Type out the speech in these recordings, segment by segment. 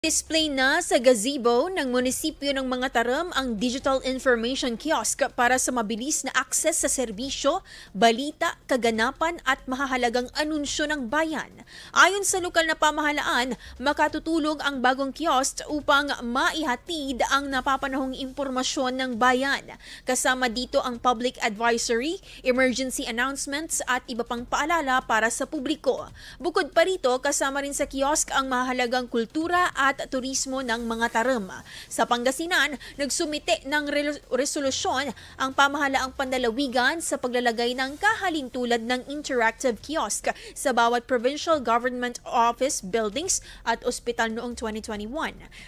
Display na sa gazebo ng munisipyo ng Mga Taram ang Digital Information Kiosk para sa mabilis na akses sa serbisyo, balita, kaganapan at mahahalagang anunsyo ng bayan. Ayon sa lokal na pamahalaan, makatutulong ang bagong kiosk upang maihatid ang napapanahong impormasyon ng bayan. Kasama dito ang public advisory, emergency announcements at iba pang paalala para sa publiko. Bukod pa rito, kasama rin sa kiosk ang mahalagang kultura at turismo ng Mga Taram. Sa Pangasinan, nagsumite ng resolusyon ang pamahalaang pandalawigan sa paglalagay ng kahalintulad ng interactive kiosk sa bawat provincial government office buildings at ospital noong 2021.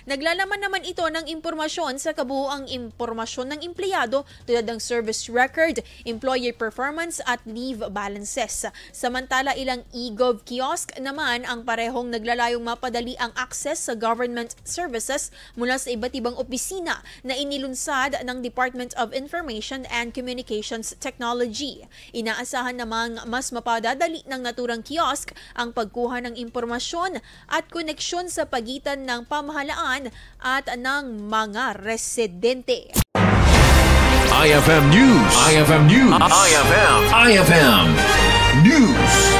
Naglalaman naman ito ng impormasyon sa kabuuang impormasyon ng empleyado tulad ng service record, employee performance at leave balances. Samantala, ilang e-gov kiosk naman ang parehong naglalayong mapadali ang access sa government services mula sa iba't ibang opisina na inilunsad ng Department of Information and Communications Technology. Inaasahan namang mas mapadadali ng naturang kiosk ang pagkuha ng impormasyon at koneksyon sa pagitan ng pamahalaan at ng mga residente. IFM News. IFM News. IFM News.